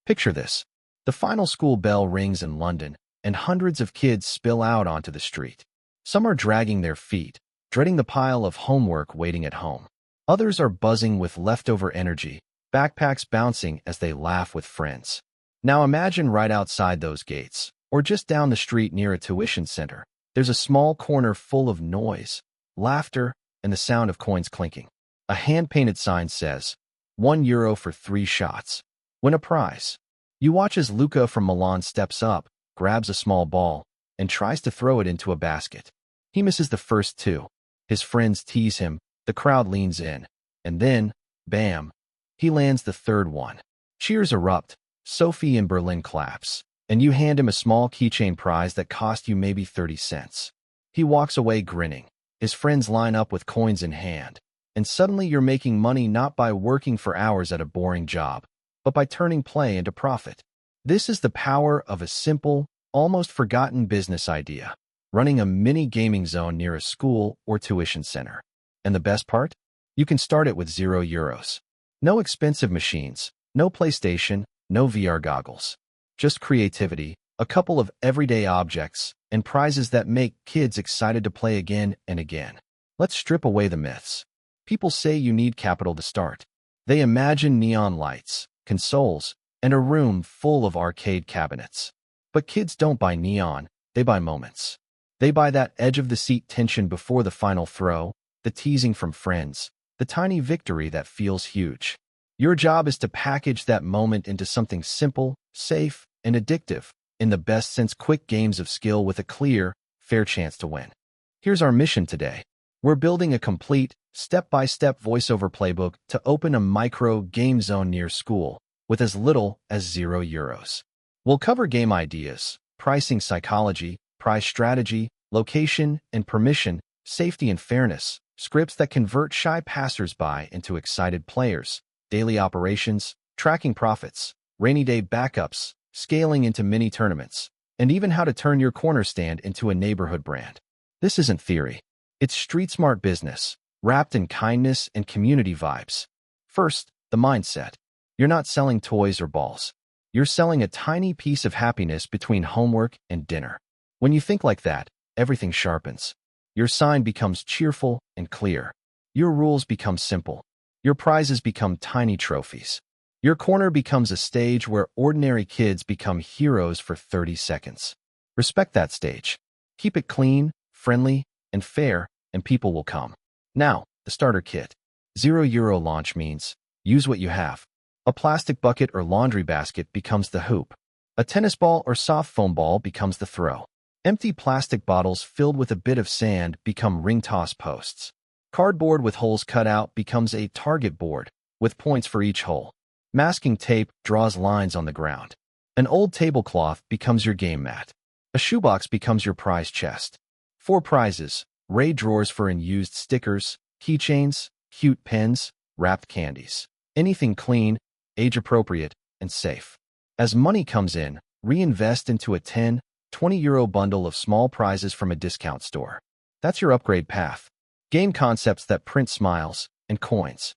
Picture this. The final school bell rings in London, and hundreds of kids spill out onto the street. Some are dragging their feet, dreading the pile of homework waiting at home. Others are buzzing with leftover energy, backpacks bouncing as they laugh with friends. Now imagine right outside those gates, or just down the street near a tuition center. There's a small corner full of noise, laughter, and the sound of coins clinking. A hand-painted sign says, €1 for 3 shots. Win a prize. You watch as Luca from Milan steps up, grabs a small ball, and tries to throw it into a basket. He misses the first 2. His friends tease him, the crowd leans in, and then, bam, he lands the 3rd one. Cheers erupt, Sophie in Berlin claps, and you hand him a small keychain prize that cost you maybe 30 cents. He walks away grinning. His friends line up with coins in hand, and suddenly you're making money not by working for hours at a boring job, but by turning play into profit. This is the power of a simple, almost forgotten business idea, running a mini gaming zone near a school or tuition center. And the best part? You can start it with €0. No expensive machines, no PlayStation, no VR goggles. Just creativity, a couple of everyday objects, and prizes that make kids excited to play again and again. Let's strip away the myths. People say you need capital to start. They imagine neon lights, consoles, and a room full of arcade cabinets. But kids don't buy neon, they buy moments. They buy that edge-of-the-seat tension before the final throw, the teasing from friends, the tiny victory that feels huge. Your job is to package that moment into something simple, safe, and addictive, in the best sense, quick games of skill with a clear, fair chance to win. Here's our mission today. We're building a complete, step-by-step voiceover playbook to open a micro game zone near school with as little as €0. We'll cover game ideas, pricing psychology, prize strategy, location and permission, safety and fairness, scripts that convert shy passersby into excited players, daily operations, tracking profits, rainy day backups, scaling into mini tournaments, and even how to turn your corner stand into a neighborhood brand. This isn't theory. It's street-smart business, wrapped in kindness and community vibes. First, the mindset. You're not selling toys or balls. You're selling a tiny piece of happiness between homework and dinner. When you think like that, everything sharpens. Your sign becomes cheerful and clear. Your rules become simple. Your prizes become tiny trophies. Your corner becomes a stage where ordinary kids become heroes for 30 seconds. Respect that stage. Keep it clean, friendly, and fair, and people will come. Now, the starter kit. €0 launch means, use what you have. A plastic bucket or laundry basket becomes the hoop. A tennis ball or soft foam ball becomes the throw. Empty plastic bottles filled with a bit of sand become ring toss posts. Cardboard with holes cut out becomes a target board, with points for each hole. Masking tape draws lines on the ground. An old tablecloth becomes your game mat. A shoebox becomes your prize chest. 4 prizes, raid drawers for unused stickers, keychains, cute pens, wrapped candies. Anything clean, age-appropriate, and safe. As money comes in, reinvest into a €10, €20 bundle of small prizes from a discount store. That's your upgrade path. Game concepts that print smiles and coins.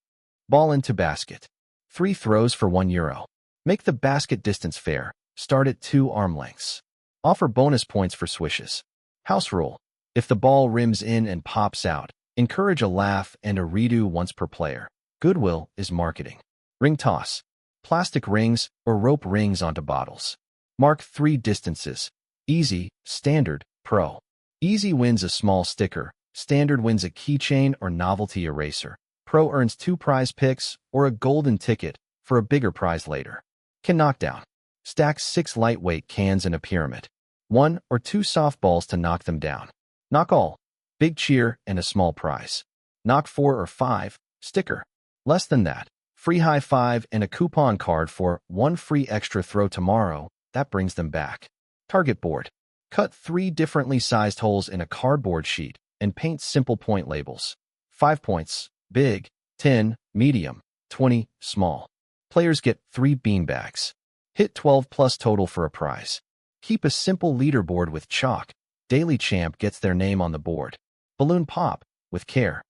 Ball into basket. 3 throws for €1. Make the basket distance fair. Start at 2 arm lengths. Offer bonus points for swishes. House rule. If the ball rims in and pops out, encourage a laugh and a redo once per player. Goodwill is marketing. Ring toss. Plastic rings or rope rings onto bottles. Mark 3 distances. Easy, Standard, Pro. Easy wins a small sticker. Standard wins a keychain or novelty eraser. Pro earns 2 prize picks or a golden ticket for a bigger prize later. Can knockdown. Stack 6 lightweight cans in a pyramid. 1 or 2 softballs to knock them down. Knock all. Big cheer and a small prize. Knock 4 or 5. Sticker. Less than that. Free high five and a coupon card for 1 free extra throw tomorrow. That brings them back. Target board. Cut 3 differently sized holes in a cardboard sheet and paint simple point labels. 5 points, big, 10, medium, 20, small. Players get 3 beanbags. Hit 12 plus total for a prize. Keep a simple leaderboard with chalk. Daily champ gets their name on the board. Balloon pop, with care.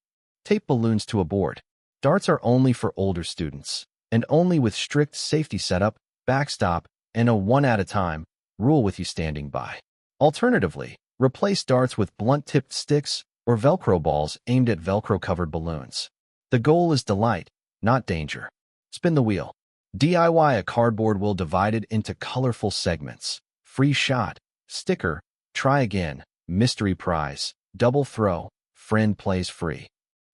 Tape balloons to a board. Darts are only for older students, and only with strict safety setup, backstop, and a one-at-a-time rule with you standing by. Alternatively, replace darts with blunt-tipped sticks or Velcro balls aimed at Velcro-covered balloons. The goal is delight, not danger. Spin the wheel. DIY a cardboard wheel divided into colorful segments. Free shot, sticker, try again, mystery prize, double throw, friend plays free.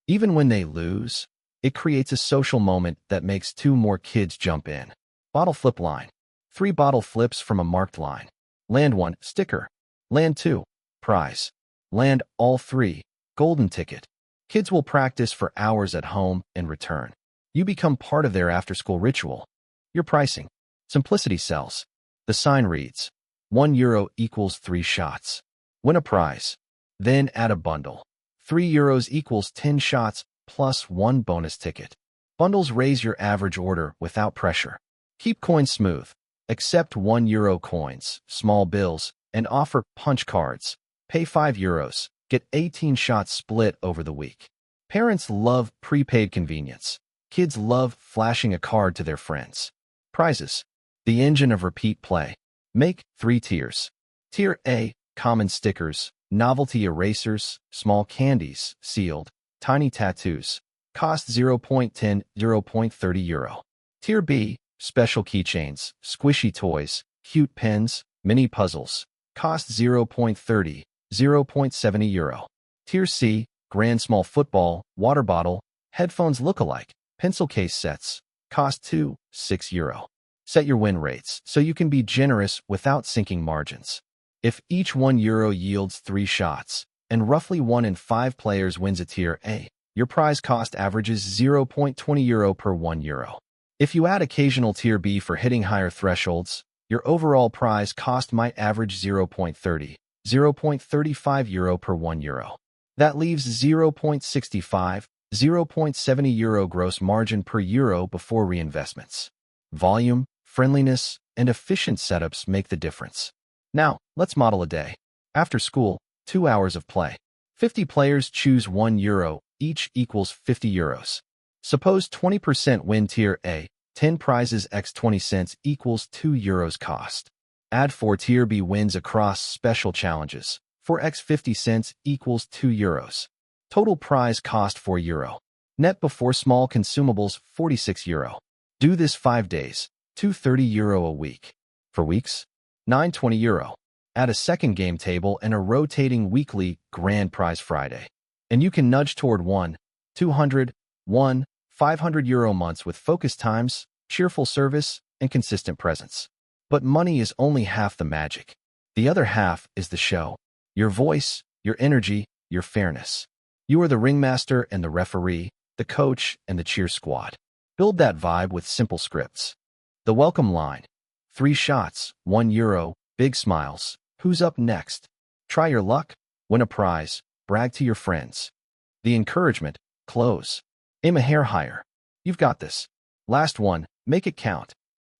Even when they lose, it creates a social moment that makes 2 more kids jump in. Bottle flip line. 3 bottle flips from a marked line. Land 1, sticker. Land 2, prize. Land all 3, golden ticket. Kids will practice for hours at home and return. You become part of their after-school ritual. Your pricing. Simplicity sells. The sign reads, €1 equals 3 shots. Win a prize. Then add a bundle. €3 equals 10 shots plus 1 bonus ticket. Bundles raise your average order without pressure. Keep coins smooth. Accept €1 coins, small bills, and offer punch cards. Pay €5. Get 18 shots split over the week. Parents love prepaid convenience. Kids love flashing a card to their friends. Prizes. The engine of repeat play. Make 3 tiers. Tier A, common stickers, novelty erasers, small candies, sealed, tiny tattoos. Cost €0.10, €0.30. Tier B, special keychains, squishy toys, cute pens, mini puzzles. Cost €0.30, €0.70. Tier C, grand small football, water bottle, headphones look-alike, pencil case sets. Cost €2, €6. Set your win rates so you can be generous without sinking margins. If each €1 yields 3 shots, and roughly 1 in 5 players wins a Tier A, your prize cost averages €0.20 per €1. If you add occasional Tier B for hitting higher thresholds, your overall prize cost might average €0.30, €0.35 per €1. That leaves €0.65, €0.70 gross margin per euro before reinvestments. Volume, friendliness, and efficient setups make the difference. Now, let's model a day. After school, 2 hours of play. 50 players choose €1, each equals €50. Suppose 20% win Tier A, 10 prizes x 20 cents equals €2 cost. Add 4 Tier B wins across special challenges. 4x 50 cents equals €2. Total prize cost €4. Net before small consumables €46. Do this 5 days, €230 a week. For weeks, €920. Add a second game table and a rotating weekly grand prize Friday. And you can nudge toward 1, 200, 1, €500 months with focused times, cheerful service, and consistent presence. But money is only half the magic. The other half is the show. Your voice, your energy, your fairness. You are the ringmaster and the referee, the coach and the cheer squad. Build that vibe with simple scripts. The welcome line. 3 shots, €1, big smiles. Who's up next? Try your luck, win a prize, brag to your friends. The encouragement, close. Aim a hair higher. You've got this. Last one, make it count.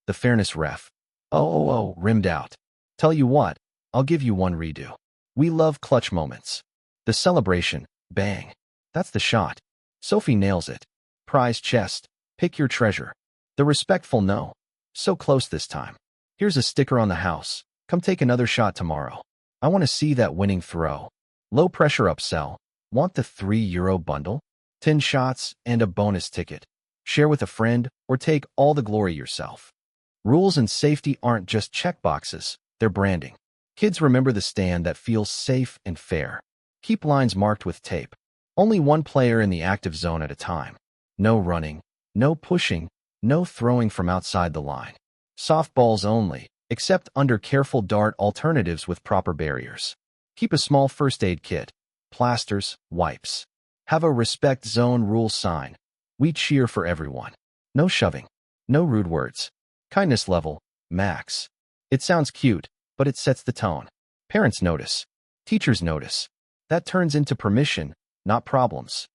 The fairness ref. Oh, rimmed out. Tell you what, I'll give you one redo. We love clutch moments. The celebration, bang. That's the shot. Sophie nails it. Prize chest, pick your treasure. The respectful no. So close this time. Here's a sticker on the house. Come take another shot tomorrow. I want to see that winning throw. Low pressure upsell. Want the €3 bundle? 10 shots and a bonus ticket. Share with a friend or take all the glory yourself. Rules and safety aren't just checkboxes, they're branding. Kids remember the stand that feels safe and fair. Keep lines marked with tape. Only one player in the active zone at a time. No running, no pushing, no throwing from outside the line. Softballs only, except under careful dart alternatives with proper barriers. Keep a small first aid kit. Plasters, wipes. Have a respect zone rule sign. We cheer for everyone. No shoving. No rude words. Kindness level, max. It sounds cute, but it sets the tone. Parents notice. Teachers notice. That turns into permission, not problems.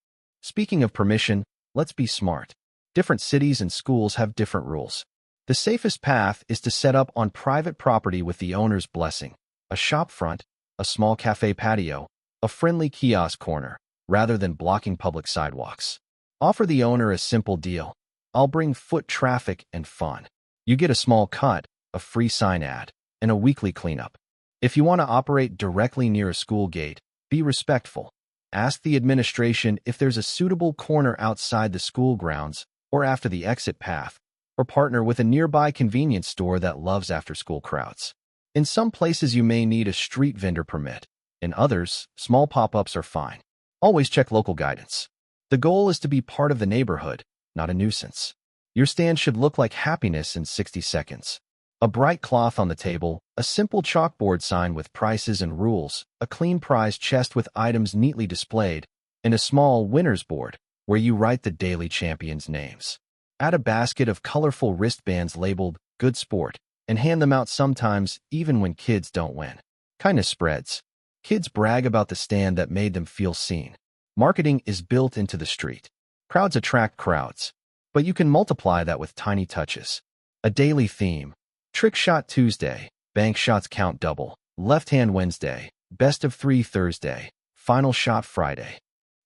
Speaking of permission, let's be smart. Different cities and schools have different rules. The safest path is to set up on private property with the owner's blessing. A shop front, a small cafe patio, a friendly kiosk corner, rather than blocking public sidewalks. Offer the owner a simple deal. I'll bring foot traffic and fun. You get a small cut, a free sign ad, and a weekly cleanup. If you want to operate directly near a school gate, be respectful. Ask the administration if there's a suitable corner outside the school grounds or after the exit path, or partner with a nearby convenience store that loves after-school crowds. In some places, you may need a street vendor permit. In others, small pop-ups are fine. Always check local guidance. The goal is to be part of the neighborhood, not a nuisance. Your stand should look like happiness in 60 seconds. A bright cloth on the table, a simple chalkboard sign with prices and rules, a clean prize chest with items neatly displayed, and a small winner's board where you write the daily champions' names. Add a basket of colorful wristbands labeled Good Sport and hand them out sometimes even when kids don't win. Kindness spreads. Kids brag about the stand that made them feel seen. Marketing is built into the street. Crowds attract crowds, but you can multiply that with tiny touches. A daily theme. Trick Shot Tuesday, Bank Shots Count Double, Left Hand Wednesday, Best of 3 Thursday, Final Shot Friday.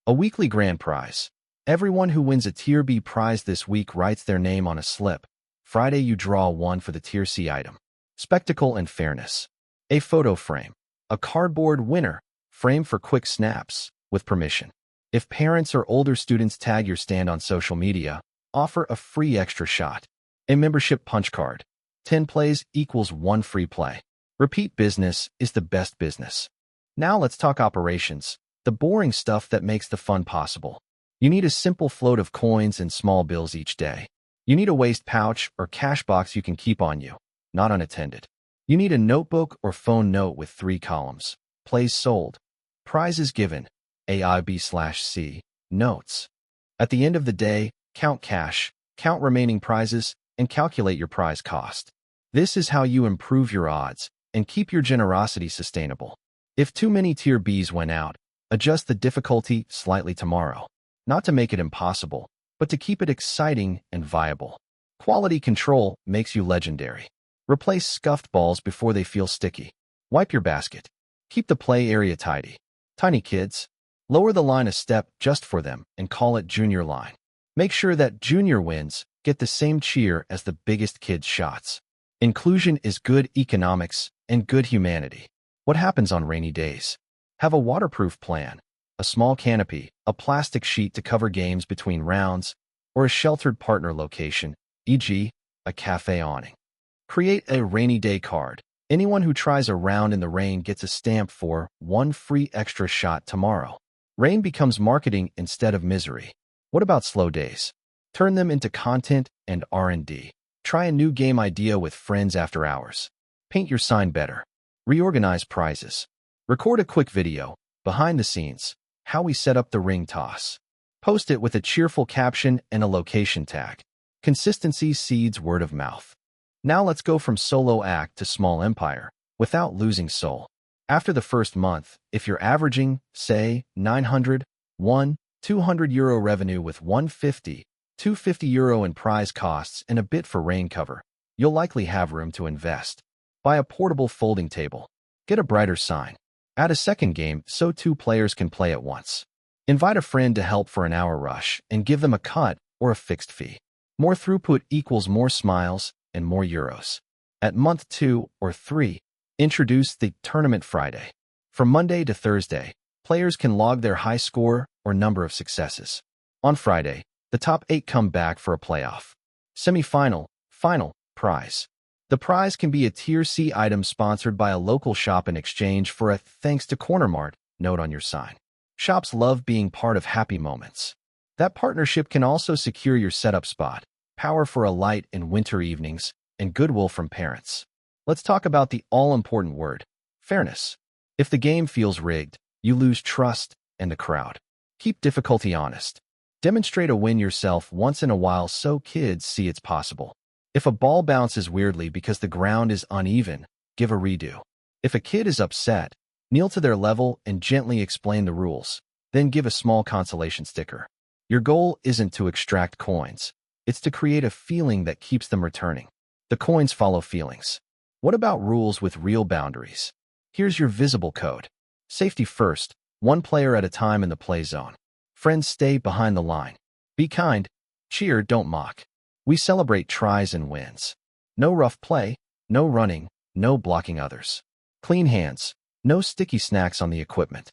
A weekly grand prize. Everyone who wins a Tier B prize this week writes their name on a slip. Friday you draw one for the Tier C item. Spectacle and fairness. A photo frame. A cardboard winner, frame for quick snaps, with permission. If parents or older students tag your stand on social media, offer a free extra shot. A membership punch card. 10 plays equals 1 free play. Repeat business is the best business. Now let's talk operations, the boring stuff that makes the fun possible. You need a simple float of coins and small bills each day. You need a waste pouch or cash box you can keep on you, not unattended. You need a notebook or phone note with 3 columns. Plays sold. Prizes given. AIB/C. Notes. At the end of the day, count cash, count remaining prizes, and calculate your prize cost. This is how you improve your odds and keep your generosity sustainable. If too many Tier Bs went out, adjust the difficulty slightly tomorrow. Not to make it impossible, but to keep it exciting and viable. Quality control makes you legendary. Replace scuffed balls before they feel sticky. Wipe your basket. Keep the play area tidy. Tiny kids, lower the line a step just for them and call it junior line. Make sure that junior wins get the same cheer as the biggest kids' shots. Inclusion is good economics and good humanity. What happens on rainy days? Have a waterproof plan, a small canopy, a plastic sheet to cover games between rounds, or a sheltered partner location, e.g., a cafe awning. Create a rainy day card. Anyone who tries a round in the rain gets a stamp for 1 free extra shot tomorrow. Rain becomes marketing instead of misery. What about slow days? Turn them into content and R&D. Try a new game idea with friends after hours. Paint your sign better. Reorganize prizes. Record a quick video, behind the scenes, how we set up the ring toss. Post it with a cheerful caption and a location tag. Consistency seeds word of mouth. Now let's go from solo act to small empire, without losing soul. After the first month, if you're averaging, say, 900, 200 euro revenue with 150, 250 euro in prize costs and a bit for rain cover, you'll likely have room to invest. Buy a portable folding table. Get a brighter sign. Add a second game so 2 players can play at once. Invite a friend to help for an hour rush and give them a cut or a fixed fee. More throughput equals more smiles and more euros. At month 2 or 3, introduce the Tournament Friday. From Monday to Thursday, players can log their high score or number of successes. On Friday, the top 8 come back for a playoff. Semi-final, final, prize. The prize can be a Tier C item sponsored by a local shop in exchange for a "Thanks to Cornermart" note on your sign. Shops love being part of happy moments. That partnership can also secure your setup spot, power for a light in winter evenings, and goodwill from parents. Let's talk about the all-important word, fairness. If the game feels rigged, you lose trust and the crowd. Keep difficulty honest. Demonstrate a win yourself once in a while so kids see it's possible. If a ball bounces weirdly because the ground is uneven, give a redo. If a kid is upset, kneel to their level and gently explain the rules, then give a small consolation sticker. Your goal isn't to extract coins. It's to create a feeling that keeps them returning. The coins follow feelings. What about rules with real boundaries? Here's your visible code. Safety first, 1 player at a time in the play zone. Friends stay behind the line. Be kind. Cheer, don't mock. We celebrate tries and wins. No rough play, no running, no blocking others. Clean hands, no sticky snacks on the equipment.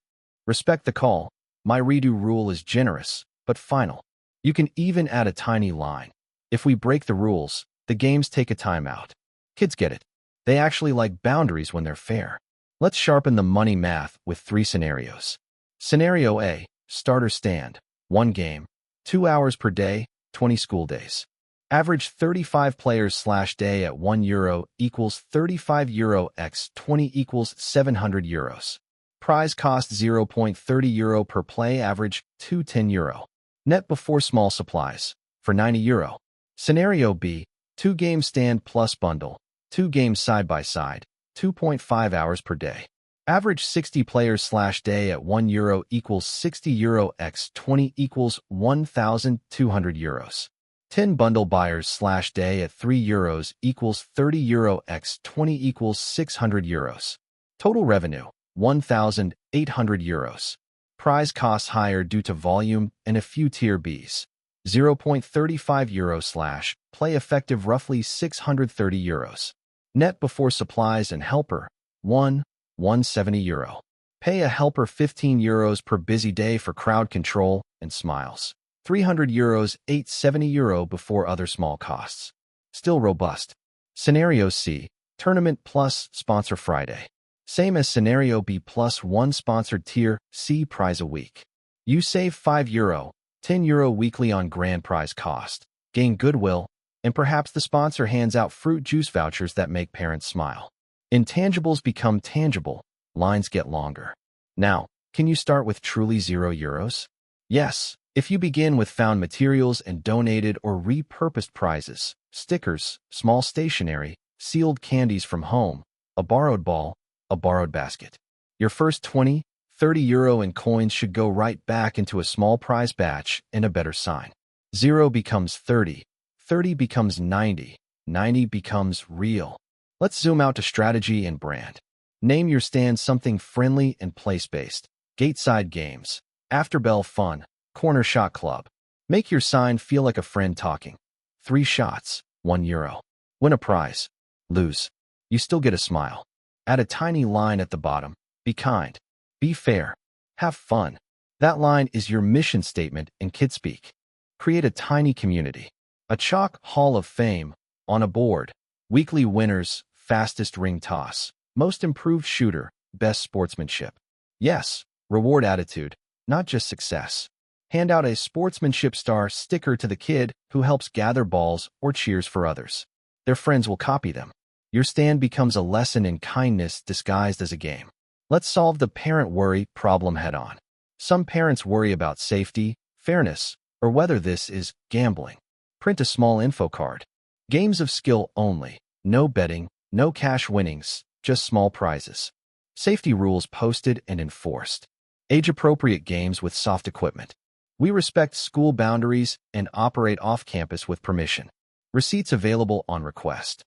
Respect the call. My redo rule is generous, but final. You can even add a tiny line. If we break the rules, the games take a timeout. Kids get it. They actually like boundaries when they're fair. Let's sharpen the money math with 3 scenarios. Scenario A, starter stand, 1 game, 2 hours per day, 20 school days. Average 35 players/day at €1 equals €35 x 20 equals €700. Prize cost €0.30 per play, average €2.10. Net before small supplies, for €90. Scenario B, 2 game stand plus bundle, 2 games side by side, 2.5 hours per day. Average 60 players/day at €1 equals €60 x 20 equals €1,200. 10 bundle buyers/day at €3 equals €30 x 20 equals €600. Total revenue, €1,800. Prize costs higher due to volume and a few tier Bs. €0.35/play, effective roughly €630. Net before supplies and helper, €170. Pay a helper €15 per busy day for crowd control and smiles. €300, €870 before other small costs. Still robust. Scenario C, tournament plus sponsor Friday. Same as Scenario B plus 1 sponsored tier C prize a week. You save €5, €10 weekly on grand prize cost, gain goodwill, and perhaps the sponsor hands out fruit juice vouchers that make parents smile. Intangibles become tangible, lines get longer. Now, can you start with truly €0? Yes, if you begin with found materials and donated or repurposed prizes, stickers, small stationery, sealed candies from home, a borrowed ball, a borrowed basket. Your first €20, €30 in coins should go right back into a small prize batch and a better sign. 0 becomes 30, 30 becomes 90, 90 becomes real. Let's zoom out to strategy and brand. Name your stand something friendly and place-based. Gateside games, after-bell fun, corner shot club. Make your sign feel like a friend talking. 3 shots, €1. Win a prize. Lose. You still get a smile. Add a tiny line at the bottom. Be kind. Be fair. Have fun. That line is your mission statement in kidspeak. Create a tiny community. A chalk hall of fame on a board. Weekly winners, fastest ring toss, most improved shooter, best sportsmanship. Yes, reward attitude, not just success. Hand out a sportsmanship star sticker to the kid who helps gather balls or cheers for others. Their friends will copy them. Your stand becomes a lesson in kindness disguised as a game. Let's solve the parent worry problem head-on. Some parents worry about safety, fairness, or whether this is gambling. Print a small info card. Games of skill only. No betting, no cash winnings, just small prizes. Safety rules posted and enforced. Age-appropriate games with soft equipment. We respect school boundaries and operate off-campus with permission. Receipts available on request.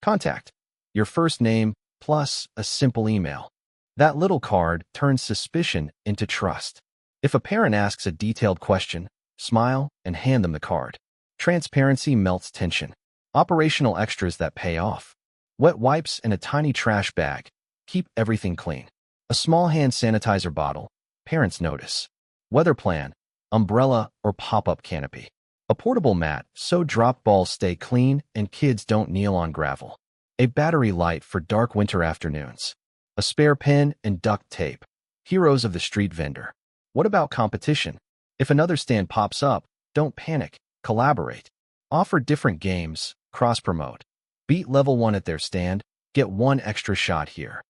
Contact. Your first name plus a simple email. That little card turns suspicion into trust. If a parent asks a detailed question, smile and hand them the card. Transparency melts tension. Operational extras that pay off. Wet wipes and a tiny trash bag. Keep everything clean. A small hand sanitizer bottle. Parents notice. Weather plan. Umbrella or pop-up canopy. A portable mat so drop balls stay clean and kids don't kneel on gravel. A battery light for dark winter afternoons. A spare pen and duct tape. Heroes of the street vendor. What about competition? If another stand pops up, don't panic. Collaborate. Offer different games. Cross-promote. Beat level 1 at their stand. Get 1 extra shot here.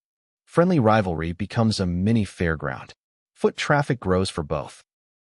Friendly rivalry becomes a mini fairground. Foot traffic grows for both.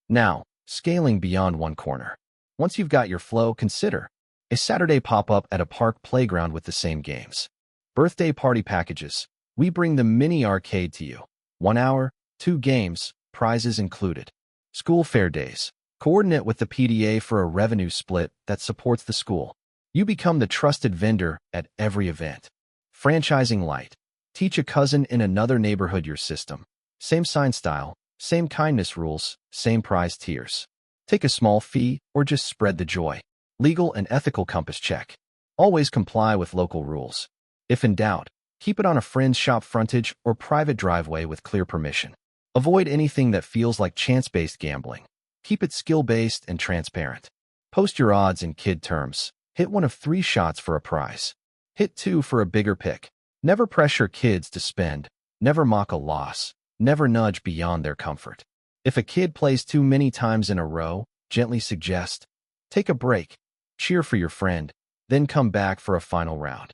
Now, scaling beyond one corner. Once you've got your flow, consider a Saturday pop-up at a park playground with the same games. Birthday party packages. We bring the mini arcade to you. 1 hour, 2 games, prizes included. School fair days. Coordinate with the PDA for a revenue split that supports the school. You become the trusted vendor at every event. Franchising light. Teach a cousin in another neighborhood your system. Same sign style, same kindness rules, same prize tiers. Take a small fee or just spread the joy. Legal and ethical compass check. Always comply with local rules. If in doubt, keep it on a friend's shop frontage or private driveway with clear permission. Avoid anything that feels like chance-based gambling. Keep it skill-based and transparent. Post your odds in kid terms. Hit one of 3 shots for a prize. Hit 2 for a bigger pick. Never pressure kids to spend. Never mock a loss. Never nudge beyond their comfort. If a kid plays too many times in a row, gently suggest, take a break, cheer for your friend, then come back for a final round.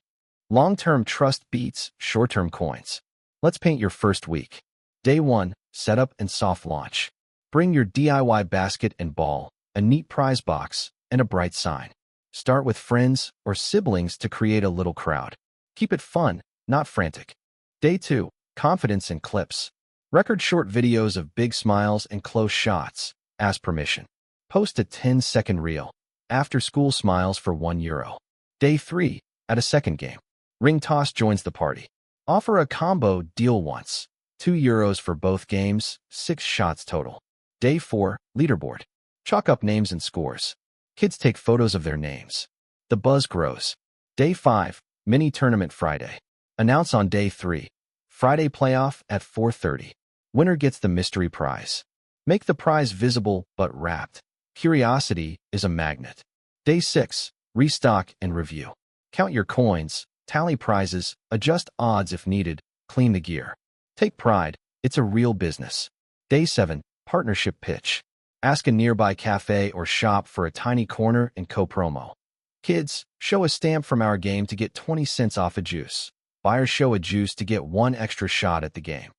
Long-term trust beats short-term coins. Let's paint your first week. Day 1, setup and soft launch. Bring your DIY basket and ball, a neat prize box, and a bright sign. Start with friends or siblings to create a little crowd. Keep it fun, not frantic. Day 2, confidence and clips. Record short videos of big smiles and close shots. Ask permission. Post a 10-second reel. After school smiles for €1. Day 3, at a second game. Ring toss joins the party. Offer a combo deal once. €2 for both games, 6 shots total. Day 4, leaderboard. Chalk up names and scores. Kids take photos of their names. The buzz grows. Day 5, mini tournament Friday. Announce on day 3. Friday playoff at 4:30. Winner gets the mystery prize. Make the prize visible but wrapped. Curiosity is a magnet. Day 6, restock and review. Count your coins, tally prizes, adjust odds if needed, clean the gear. Take pride, it's a real business. Day 7, partnership pitch. Ask a nearby cafe or shop for a tiny corner and co-promo. Kids, show a stamp from our game to get 20 cents off a juice. Buyers show a juice to get 1 extra shot at the game.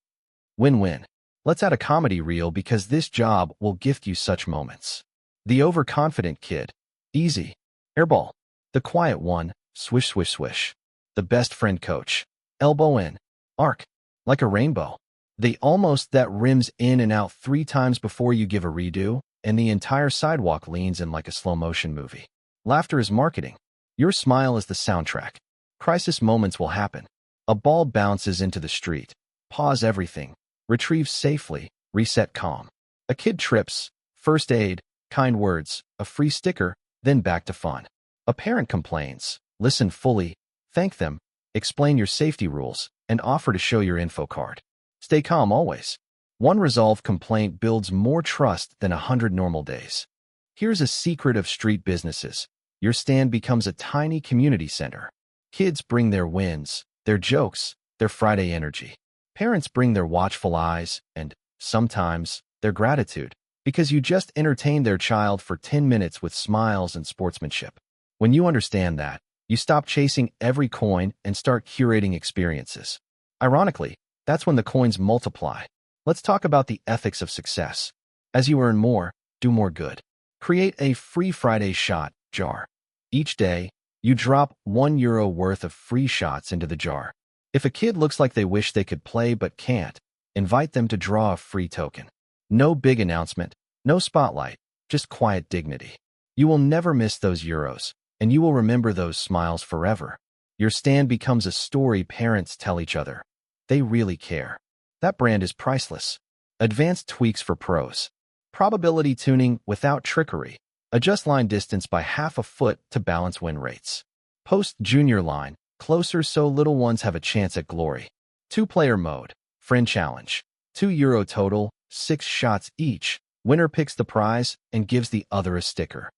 Win-win. Let's add a comedy reel because this job will gift you such moments. The overconfident kid. Easy. Airball. The quiet one. Swish, swish, swish. The best friend coach. Elbow in. Arc. Like a rainbow. The almost that rims in and out 3 times before you give a redo, and the entire sidewalk leans in like a slow-motion movie. Laughter is marketing. Your smile is the soundtrack. Crisis moments will happen. A ball bounces into the street. Pause everything. Retrieve safely. Reset calm. A kid trips. First aid. Kind words. A free sticker. Then back to fun. A parent complains. Listen fully. Thank them. Explain your safety rules, and offer to show your info card. Stay calm always. One resolved complaint builds more trust than 100 normal days. Here's a secret of street businesses. Your stand becomes a tiny community center. Kids bring their wins, their jokes, their Friday energy. Parents bring their watchful eyes and, sometimes, their gratitude, because you just entertained their child for 10 minutes with smiles and sportsmanship. When you understand that, you stop chasing every coin and start curating experiences. Ironically, that's when the coins multiply. Let's talk about the ethics of success. As you earn more, do more good. Create a free Friday shot jar. Each day, you drop €1 worth of free shots into the jar. If a kid looks like they wish they could play but can't, invite them to draw a free token. No big announcement, no spotlight, just quiet dignity. You will never miss those euros, and you will remember those smiles forever. Your stand becomes a story parents tell each other. They really care. That brand is priceless. Advanced tweaks for pros. Probability tuning without trickery. Adjust line distance by half a foot to balance win rates. Post junior line, closer so little ones have a chance at glory. 2-player mode, friend challenge. €2 total, 6 shots each. Winner picks the prize and gives the other a sticker.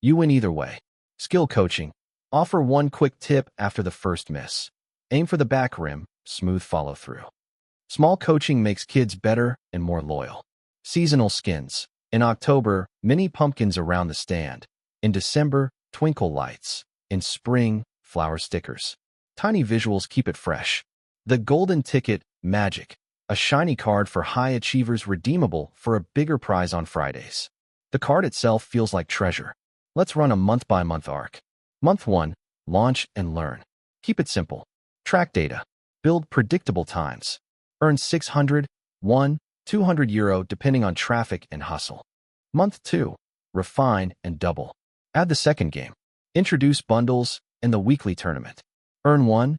You win either way. Skill coaching. Offer 1 quick tip after the first miss. Aim for the back rim, smooth follow through. Small coaching makes kids better and more loyal. Seasonal skins. In October, mini pumpkins around the stand. In December, twinkle lights. In spring, flower stickers. Tiny visuals keep it fresh. The golden ticket, magic. A shiny card for high achievers redeemable for a bigger prize on Fridays. The card itself feels like treasure. Let's run a month-by-month arc. Month 1, launch and learn. Keep it simple. Track data. Build predictable times. Earn 600, 1, €200 depending on traffic and hustle. Month 2, refine and double. Add the second game. Introduce bundles and the weekly tournament. Earn 1,000,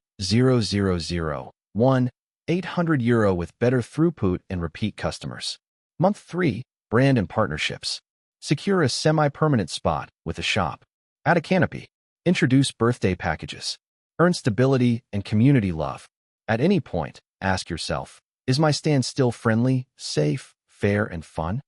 €800 with better throughput and repeat customers. Month 3, brand and partnerships. Secure a semi-permanent spot with a shop. Add a canopy. Introduce birthday packages. Earn stability and community love. At any point, ask yourself, is my stand still friendly, safe, fair, and fun?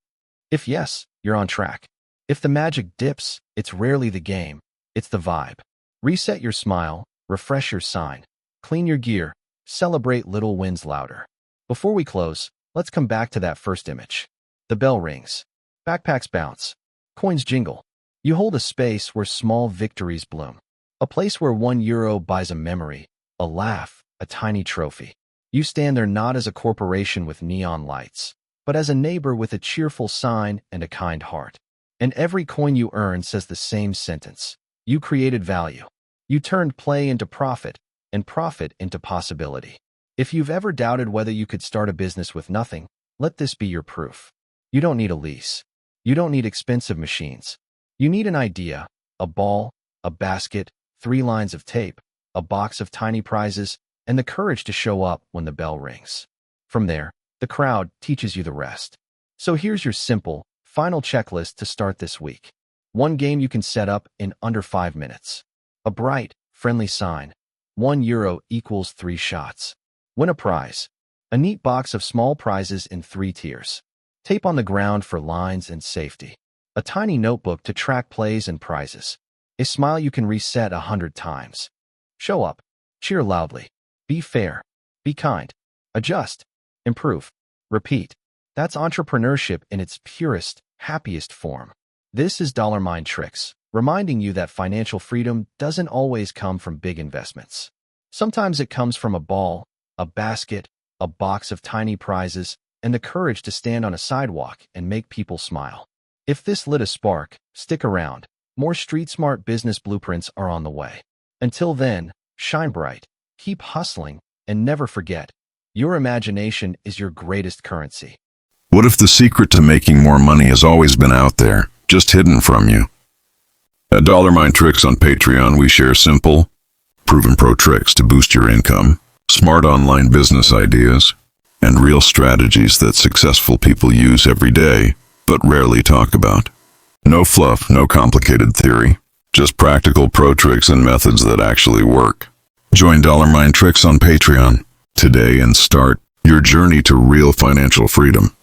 If yes, you're on track. If the magic dips, it's rarely the game, it's the vibe. Reset your smile, refresh your sign, clean your gear, celebrate little wins louder. Before we close, let's come back to that first image. The bell rings. Backpacks bounce. Coins jingle. You hold a space where small victories bloom. A place where €1 buys a memory, a laugh, a tiny trophy. You stand there not as a corporation with neon lights, but as a neighbor with a cheerful sign and a kind heart. And every coin you earn says the same sentence. You created value. You turned play into profit, and profit into possibility. If you've ever doubted whether you could start a business with nothing, let this be your proof. You don't need a lease. You don't need expensive machines. You need an idea, a ball, a basket, 3 lines of tape, a box of tiny prizes, and the courage to show up when the bell rings. From there, the crowd teaches you the rest. So here's your simple, final checklist to start this week. 1 game you can set up in under 5 minutes. A bright, friendly sign. €1 equals 3 shots. Win a prize. A neat box of small prizes in 3 tiers. Tape on the ground for lines and safety. A tiny notebook to track plays and prizes. A smile you can reset 100 times. Show up. Cheer loudly. Be fair. Be kind. Adjust. Improve. Repeat. That's entrepreneurship in its purest, happiest form. This is Dollar Mind Tricks, reminding you that financial freedom doesn't always come from big investments. Sometimes it comes from a ball, a basket, a box of tiny prizes, and the courage to stand on a sidewalk and make people smile. If this lit a spark, stick around. More street-smart business blueprints are on the way. Until then, shine bright, keep hustling, and never forget, your imagination is your greatest currency. What if the secret to making more money has always been out there, just hidden from you? At Dollar Mind Tricks on Patreon, we share simple, proven pro tricks to boost your income, smart online business ideas, and real strategies that successful people use every day, but rarely talk about. No fluff, no complicated theory, just practical pro tricks and methods that actually work. Join Dollar Mind Tricks on Patreon today and start your journey to real financial freedom.